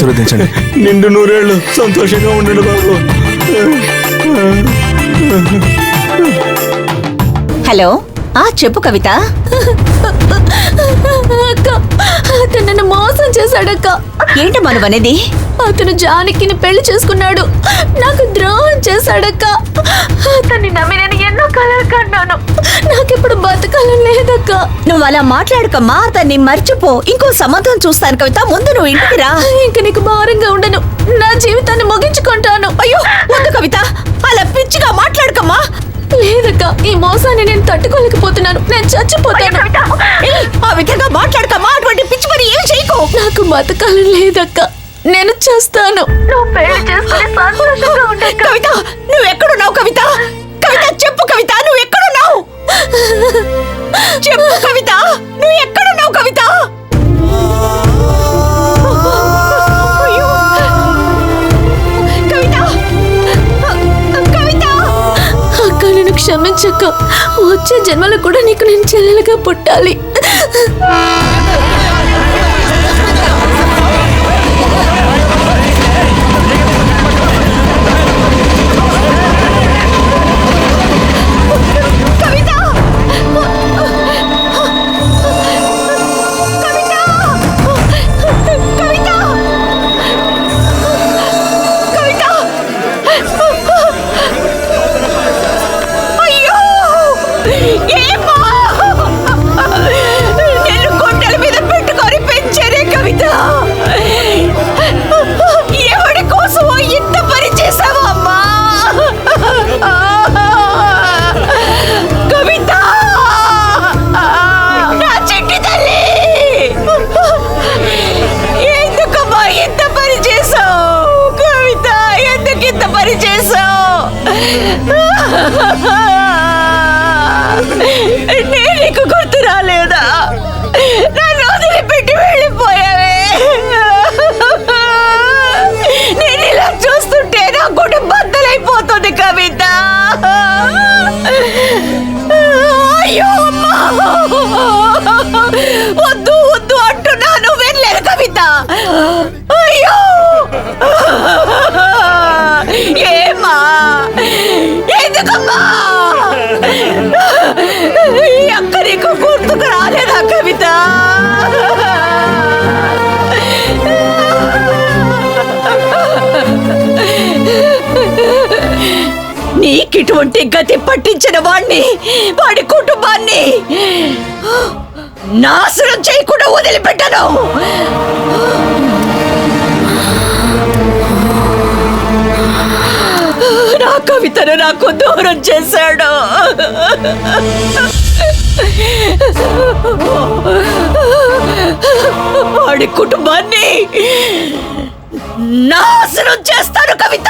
ఆశీర్వదించండి. నిండు నూరేళ్ళు సంతోషంగా ఉండండి బాబు. హలో, చెప్పు కవిత. అక్క, అతను నన్ను మోసం చేశాడక్క. ఏంటమ్మా నువ్వు అనేది? అతను జానకిని పెళ్లి చేసుకున్నాడు, నాకు ద్రోహం చేశాడక్క. అతన్ని నమ్మి నేను ఎన్నో కలలు కన్నాను, నాకిప్పుడు బతకాలం లేదక్క. నువ్వు అలా మాట్లాడుకమ్మా, అతన్ని మర్చిపో. ఇంకో సంబంధం చూస్తాను కవిత, ముందు నువ్వు ఇంటికి రా. ఇంక నీకు భారంగా ఉండను, నా జీవితాన్ని ముగించుకుంటాను. అయ్యో వద్దు కవిత, అలా పిచ్చిగా మాట్లాడుకమ్మా. లేదక్క, ఈ మోసాన్ని నేను తట్టుకోలేకపోతున్నాను, నేను చచ్చిపోతాను. ఆ విధంగా మాట్లాడుకమ్మా, అటువంటి పిచ్చి పని ఏం చేయకు. నాకు బతకాలం లేదక్క, నేను చేస్తాను. నువ్వు పెళ్లి చేసుకుని సంతోషంగా ఉండక్క. కవిత, నువ్వు ఎక్కడున్నావు కవిత? కవిత చెప్పు కవిత, నువ్వు ఎక్కడున్నావు? చెప్పు కవిత, నువ్వు ఎక్కడున్నావు కవిత? అయ్యో. కవిత, కవిత. అక్క నేను క్షమించక్క, వచ్చే జన్మలో కూడా నీకు నేను చెల్లెలుగా పుట్టాలి. నీకు గుర్తు రాలేదా? నన్ను వదిలిపెట్టి వెళ్ళిపోయావే. నేను ఇలా చూస్తుంటే నా గుండె బద్దలైపోతుంది కవిత. అయ్యో అమ్మా, వద్దు వద్దు అంటున్నాను, వెళ్ళలేదు కవిత. అయ్యో ఏమా, ఎందుకమ్మా అక్క నీకు గుర్తుకు రాలేదా కవిత? నీకిటువంటి గతి పట్టించిన వాణ్ణి, వాడి కుటుంబాన్ని నాశనం చేయకుండా వదిలిపెట్టను. నా కవితను నాకు దూరం చేశాడు. వాడి కుటుంబాన్ని నాశనం చేస్తాను కవిత.